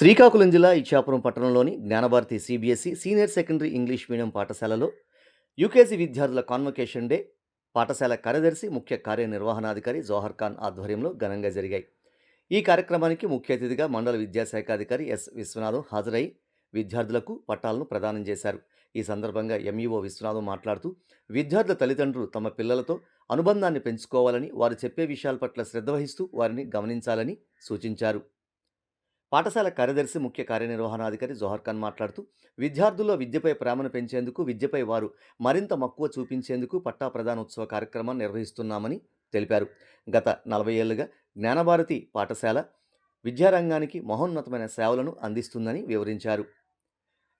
శ్రీకాకుళం జిల్లా ఇచ్చాపురం పట్టణంలోని Gnanabharathi CBSE senior secondary English medium పాఠశాలలో యూకేజీ విద్యార్థుల కాన్వకేషన్ డే పాఠశాల కార్యదర్శి ముఖ్య కార్యనిర్వహణాధికారి జోహర్ ఖాన్ ఆధ్వర్యంలో ఘనంగా జరిగాయి. ఈ కార్యక్రమానికి ముఖ్య అతిథిగా మండల విద్యాశాఖ అధికారి ఎస్ విశ్వనాథం హాజరై విద్యార్థులకు పట్టాలను ప్రదానం చేశారు. ఈ సందర్భంగా ఎంఈఓ విశ్వనాథం మాట్లాడుతూ విద్యార్థుల తల్లిదండ్రులు తమ పిల్లలతో అనుబంధాన్ని పెంచుకోవాలని, వారు చెప్పే విషయాల పట్ల శ్రద్ధ వహిస్తూ వారిని గమనించాలని సూచించారు. పాఠశాల కార్యదర్శి ముఖ్య కార్యనిర్వహణాధికారి జోహర్ ఖాన్ మాట్లాడుతూ విద్యార్థుల్లో విద్యపై ప్రేమను పెంచేందుకు, విద్యపై వారు మరింత మక్కువ చూపించేందుకు పట్టా ప్రదానోత్సవ కార్యక్రమాన్ని నిర్వహిస్తున్నామని తెలిపారు. గత 40 ఏళ్లుగా జ్ఞానభారతి పాఠశాల విద్యారంగానికి మహోన్నతమైన సేవలను అందిస్తుందని వివరించారు.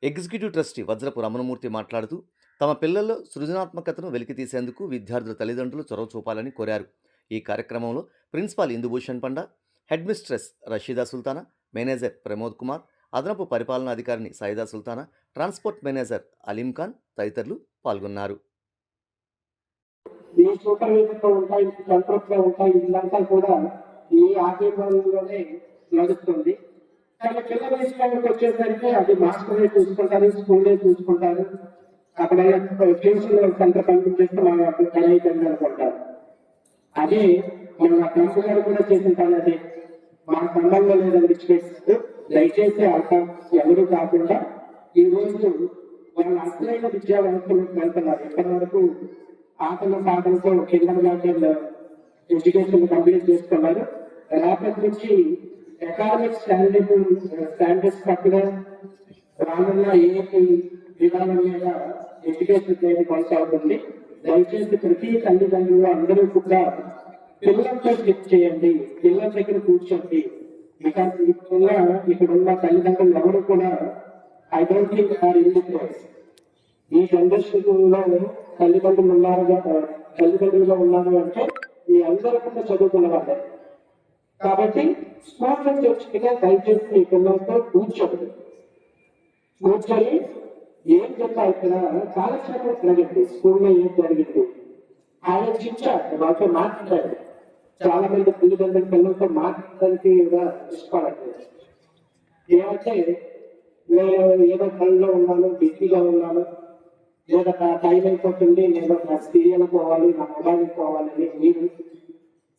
ఎగ్జిక్యూటివ్ ట్రస్టీ వజ్రపు రమణమూర్తి మాట్లాడుతూ తమ పిల్లల్లో సృజనాత్మకతను వెలికితీసేందుకు విద్యార్థుల తల్లిదండ్రులు చొరవ చూపాలని కోరారు. ఈ కార్యక్రమంలో principal Indubhushan Panda, head mistress Rasheeda Sultana, manager Pramod Kumar, అదనపు పరిపాలనాధికారిని సైదా సుల్తానా, ట్రాన్స్పోర్ట్ మేనేజర్ అలీం ఖాన్ తదితరులు పాల్గొన్నారు. ఈ సూపర్వైజర్తో ఉంటాయి, కంట్రోల్తో ఉంటాయి, ఇదంతా కూడా ఈ ఆశీర్వాదంలోనే నడుస్తుంది. కానీ పిల్లల విషయానికి వచ్చేసరికి అది మాస్టరే చూసుకుంటారు, స్కూలే చూసుకుంటారు. అక్కడ ట్యూషన్ సెంటర్ కనిపించేస్తే మనం అక్కడ కనీసం అనుకుంటారు. అదే మన తమ్ము గారు కూడా చేసింటారు. అదే మా సంబంధం లేదని చేస్తూ దయచేసి అర్థం ఎవరు కాకుండా ఈ రోజు వాళ్ళు అసలైన విద్యా వ్యవస్థలోకి వెళ్తున్నారు. ఇప్పటి వరకు ఆటలు పాటలతో కింద ఎడ్యుకేషన్ కంప్లీట్ చేసుకున్నారు. రేపటి నుంచి అకాడమిక్ స్టాండర్డ్స్ పక్కన రానున్న ఏపీ విధానం మీద ఎడ్యుకేషన్ అనేది కొనసాగుతుంది. దయచేసి ప్రతి తల్లిదండ్రులు అందరూ కూడా పిల్లలతో చెక్ చేయండి, పిల్లల దగ్గర కూర్చోండి. బికాస్ ఇప్పుడున్న తల్లిదండ్రులు ఎవరు కూడా I don't think are in the place. ఈ జనరేషన్లో తల్లిదండ్రులుగా ఉన్నారు అంటే ఈ అందరూ కూడా చదువుకున్న వాళ్ళే. కాబట్టి స్కూల్ నుంచి వచ్చిగా దయచేసి మీ పిల్లలతో కూర్చోండి. కూర్చొని ఏం చెప్పాలి, ఇక్కడ కాలక్షేపం జరిగింది, స్కూల్లో ఏం జరిగింది ఆలోచించారు, వాళ్ళతో మాట్లాడారు. చాలా మంది తల్లిదండ్రుల పిల్లలతో మాట్లాడడానికి ఇష్టపడట్లేదు. ఏమంటే నేను ఏదో పనిలో ఉన్నాను, బిజీగా ఉన్నాను, లేదా టైం అయిపోతుంది, నేను నా సీరియల్ పోవాలి, నా మొబైల్ పోవాలని మీరు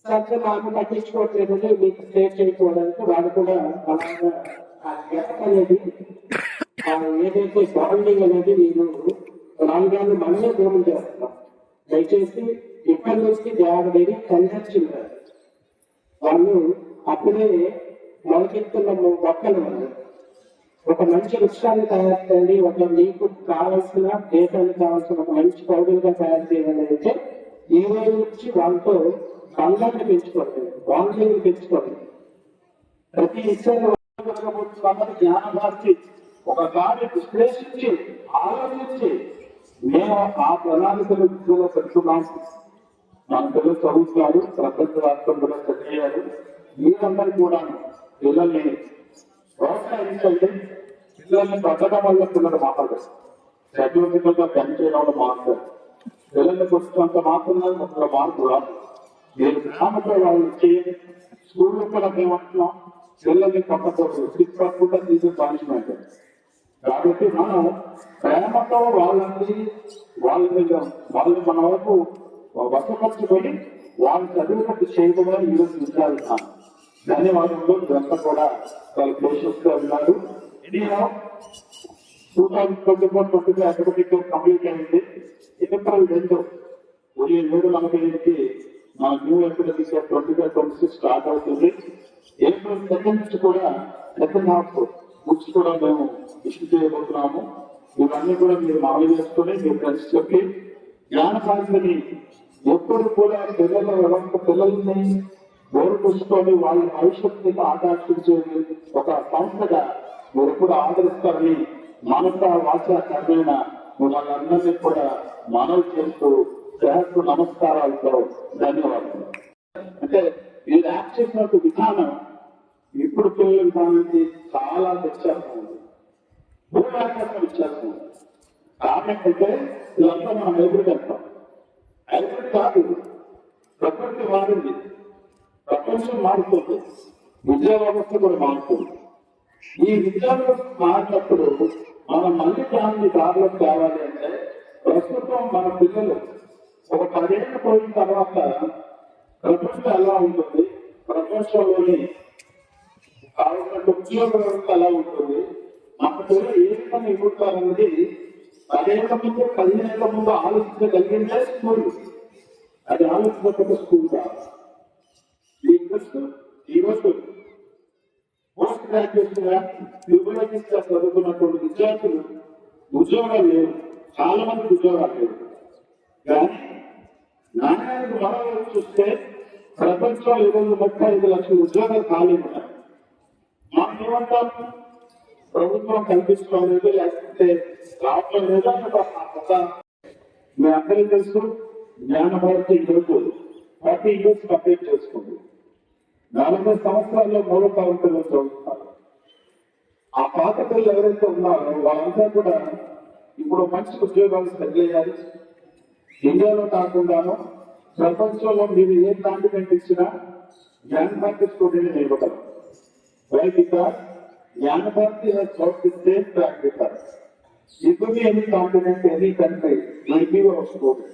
సరే నాకు పట్టించుకోవట్లేదని మీకు షేర్ చేయకపోవడానికి వాళ్ళు కూడా అలాగా ఆ గ్యాప్ అనేది, ఏదైతే బాండింగ్ అనేది మీరు రాను మనమే దూరం చేస్తున్నాం. దయచేసి ఇప్పటి నుంచి వెరీ కన్సెప్షన్ వాళ్ళు అప్పుడే మొలకెత్తున్న మొక్కలు ఒక మంచి వృక్షాన్ని తయారు చేయండి, ఒక మీకు కావాల్సిన దేశానికి కావాల్సిన ఒక మంచి పౌరులుగా తయారు చేయాలని అయితే ఈ రోజు నుంచి వాళ్ళతో బంధాన్ని పెంచుకోండి, బాండింగ్ పెంచుకోండి. ప్రతి విషయంలో జ్ఞానభారతి ఒక దాన్ని విశ్లేషించి ఆలోచించి మేము ఆ ప్రణాళికలు విద్యలో పెడుతున్నాం. మన పిల్లలు చదువుతున్నారు, ప్రపంచ రాష్ట్రంలో చదివారు. మీరందరూ కూడా పిల్లల్ని ప్రోత్సహించండి. పిల్లల్ని పెట్టడం వల్ల పిల్లలు మాట్లాడతారు, చదువుగా పనిచేయడం వల్ల మాట్లాడతారు. పిల్లల్ని వచ్చినంత మాత్రమే ఒక మార్పు రాదు. మీరు గ్రామంలో వాళ్ళు చేయండి. స్కూల్లో కూడా మేమంటున్నాం, పిల్లల్ని పక్కకూడదు, సిక్స్ పక్కకుండా తీసే పనిష్మెంట్. కాబట్టి మనం ప్రేమతో వాళ్ళని మన వరకు వసపరుచుకొని వాళ్ళ చదువుకు చేయకుండా ఈరోజు విచారిస్తాం. ధన్యవాదాలు. ఇదంతా కూడా వాళ్ళు పేషెంట్స్ గా ఉన్నారు. 2024-25 అకాడమిక్ కంప్లీట్ అయింది. ఏప్రిల్ 2 మనకి మన న్యూ అకాడమిక్ 25-26 స్టార్ట్ అవుతుంది. ఏప్రిల్ 2 నుంచి కూడా సెకండ్ హాఫ్ బుక్స్ కూడా మేము ఇష్యూ చేయబోతున్నాము. ఇవన్నీ కూడా మీరు మనవి చేసుకుని మీ ఫ్రెండ్స్ చెప్పి జ్ఞానభారతిని ఎప్పుడు కూడా పిల్లల్ని గౌరవించుకొని వాళ్ళ భవిష్యత్తుని ఆకర్షించేది ఒక సంస్థగా మీరు ఎప్పుడు ఆదరిస్తారని మనస వాచ కర్మైన మిమ్మల్ని అందరినీ కూడా మనవి చేస్తూ సహస్ర నమస్కారాలతో ధన్యవాదాలు. అంటే మీరు యాక్ట్ చేసిన విధానం ఇప్పుడు పిల్లల విధానానికి చాలా వ్యత్యాసం ఉంది, వ్యత్యాసం. కారణం ఏంటంటే ఇదంతా మనం హైబ్రిడ్ అంటాం. హైబ్రిడ్ కాదు, ప్రకృతి మారింది, ప్రపంచం మారుతుంది, విద్యా వ్యవస్థ కూడా మారుతుంది. ఈ విద్యలో మారినప్పుడు మనం మళ్ళీ దాన్ని దారిలో తేవాలి అంటే ప్రస్తుతం మన పిల్లలు ఒక 10 ఏళ్ళు పోయిన తర్వాత ప్రపంచం ఎలా ఉంటుంది, ప్రపంచంలోని కావాల్సిన ఉద్యోగ వ్యవస్థ ఎలా ఉంటుంది, మన పిల్లలు ఏ విధంగా ఎదుగుతారన్నది 10 ఏళ్ల ముందు 15 ఏళ్ల ముందు ఆలోచించగలిగిందే స్కూల్. అది ఆలోచించకపోతే స్కూల్ కాదు. ఈరోజు పోస్ట్ గ్రాడ్యుయేషన్ హ్యూమనిటీస్ గా చదువుకున్నటువంటి విద్యార్థులు ఉద్యోగాలు లేవు, చాలా మంది ఉద్యోగాలు లేవు. కానీ నాణ్యానికి మరో చూస్తే ప్రపంచంలో 35 లక్షల ఉద్యోగాలు ఖాళీ ఉన్నాయి. మనం ఏమంటాం, ప్రభుత్వం కల్పించుకోలేదు లేకపోతే రావటం లేదా మీ అందరికీ తెలుసు. జ్ఞానభారతి ఈరోజు 30 years కంప్లీట్ చేసుకుంది. 40 సంవత్సరాల్లో మూలపావంతులు చదువుతున్నారు. ఆ పాత పిల్లలు ఎవరైతే ఉన్నారో వాళ్ళంతా కూడా ఇప్పుడు మంచి ఉద్యోగాలు సెటిల్ అయ్యారు. ఇండియాలో కాకుండాను ప్రపంచంలో మీరు ఏ కాంటినెంట్ ఇచ్చినా జ్ఞానభారతి స్టూడెంట్ నిలబడరు. Why? Because Jnanabharati has got the same track with us. It could be any continent, any country, will give our student.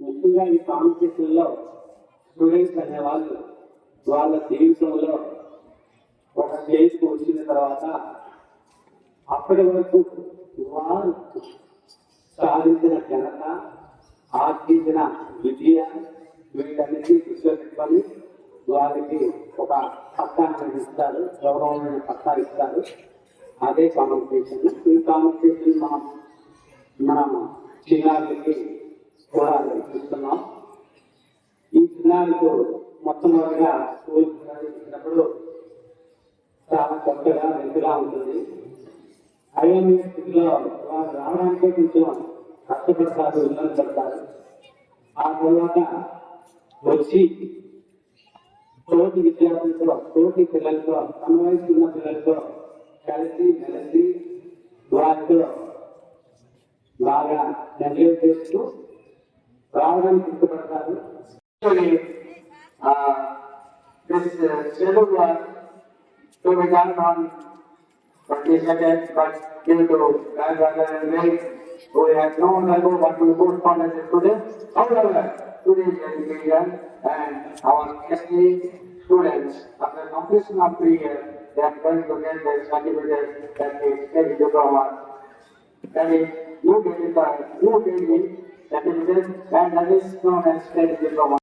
ముఖ్యంగా ఈ కాంపిటీషన్ లో స్టూడెంట్స్ అనే వాళ్ళు వాళ్ళ జీవితంలో ఒక స్టేజ్కి వచ్చిన తర్వాత అప్పటి వరకు వారు సాధించిన ఘనత, ఆర్జించిన విజయ వీటన్నిటి దృష్టిలో పెట్టుకొని వారికి ఒక పట్టాన్ని ఇస్తారు, గౌరవమైన పట్టా ఇస్తారు. అదే కాంపిటీషన్. ఈ కాంపిటీషన్ మనం చిన్నారులకి కూడా ఇస్తున్నాం. ఈ చిన్నారులకు మొట్టమొదటిగా స్కూల్ ప్రవేశించినప్పుడు చాలా కొత్తగా వెంటగా ఉంటుంది. అయోమయ స్థితిలో వారు రావడానికే కొంచెం కష్టపడతారు, ఇబ్బంది పడతారు. ఆ తర్వాత వచ్చి తోటి విద్యార్థులతో, తోటి పిల్లలతో, తమ వయసు ఉన్న పిల్లలతో కలిసి మెలిసి వారితో బాగా ఎంజాయ్ చేస్తూ రావడానికి ఇష్టపడతారు. We have no level what we put on as a student. However, today's education and our SE students, after completion of 3 years, they are going to get their certificate that is state diploma. That is, you get the certificate and that is known as state diploma.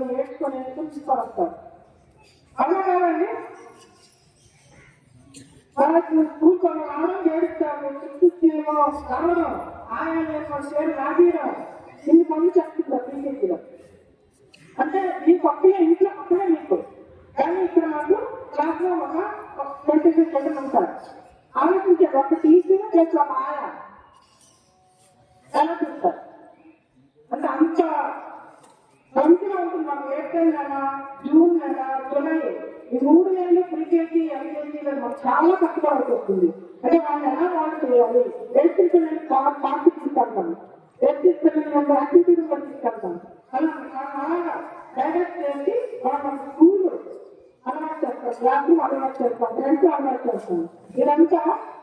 నేర్చుకునేందుకు తీసుకొస్తారు. అవునా కాదండి? వాళ్ళకు కూర్చొని రావడం, ఏడుస్తారు, చిక్కుచ్చేమో రావడం, ఆయన పేరు లాగీయడం, ఇన్ని పనులు చెప్తున్నారు బీజేపీలో. అంటే మీ పక్కనే ఇంట్లో పక్కనే మీకు, కానీ ఇక్కడ మాకు క్లాస్లో ఒక 25 మంది ఉంటారు. ఆలోచించారు, ఒక టీచర్ ప్లస్ ఒక ఆయా ఎలా చూస్తారు అంటే అంత మంచిగా ఉంటుంది. మాకు ఏప్రిల్ నెల, జూన్ నెల, జూలై ఈ 3 నెలలు ప్రీకేజీ, ఎల్కేజీలో మాకు చాలా కష్టపడాల్సి వస్తుంది. అంటే వాళ్ళు ఎలా వాళ్ళు చేయాలి, ఎస్టీ పిల్లలకి పార్టీ తీసుకెళ్తాం, ఎస్టీ పిల్లలు యాక్టివిటీలు కూడా తీసుకెళ్తాం. అలాగా డైరెక్ట్ చేసి వాళ్ళ స్కూల్ అలవాటు చేస్తారు, క్లాస్ అలవాటు చేస్తాం, ఫ్రెండ్స్ అలవాటు చేస్తాం. ఇదంతా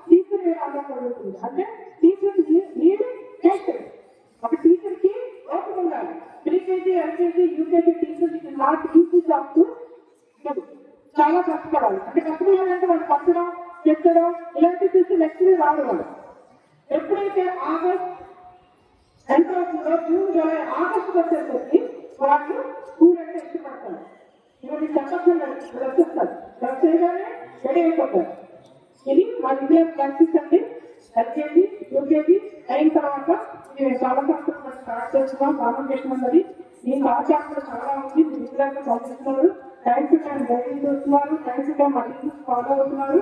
టీచర్ అలవాటు ఉంటుంది. అంటే టీచర్ నీడ్ చేస్తారు. ఒక టీచర్ కి ఓపిక ఉండాలి. Pre-KG, LKG, UKG teacher not easy job. చాలా కష్టపడాలి. అంటే కష్టపడాలంటే వాళ్ళు పచ్చడం, చెక్కడం ఇలాంటివి చూసి లెక్చర్ రాదు. వాళ్ళు ఎప్పుడైతే ఆగస్ట్ ఎంటర్ అవుతుందో, జూన్, జూలై, ఆగస్టు వచ్చేసరికి వాళ్ళు స్కూల్ అంటే ఇష్టపడతారు. ఇవన్నీ చెప్పకుండా వచ్చేస్తారు, డ్రెస్ చేయగానే రెడీ అయిపోతారు. ఇది మా ఇండియా ప్రాక్టీస్ అండి. ఎల్కేజీ, యూకేజీ అయిన తర్వాత ఇది చాలా కష్టపడి స్టార్ట్ చేస్తున్నాం. కాన్వకేషన్ ఉన్నది. ఈ కాన్సెప్ట్ చాలా ఉంది. విద్యార్థులు పంపిస్తున్నారు, టైం టు టైం గైడింగ్ చేస్తున్నారు, time to time attendance follow అవుతున్నారు.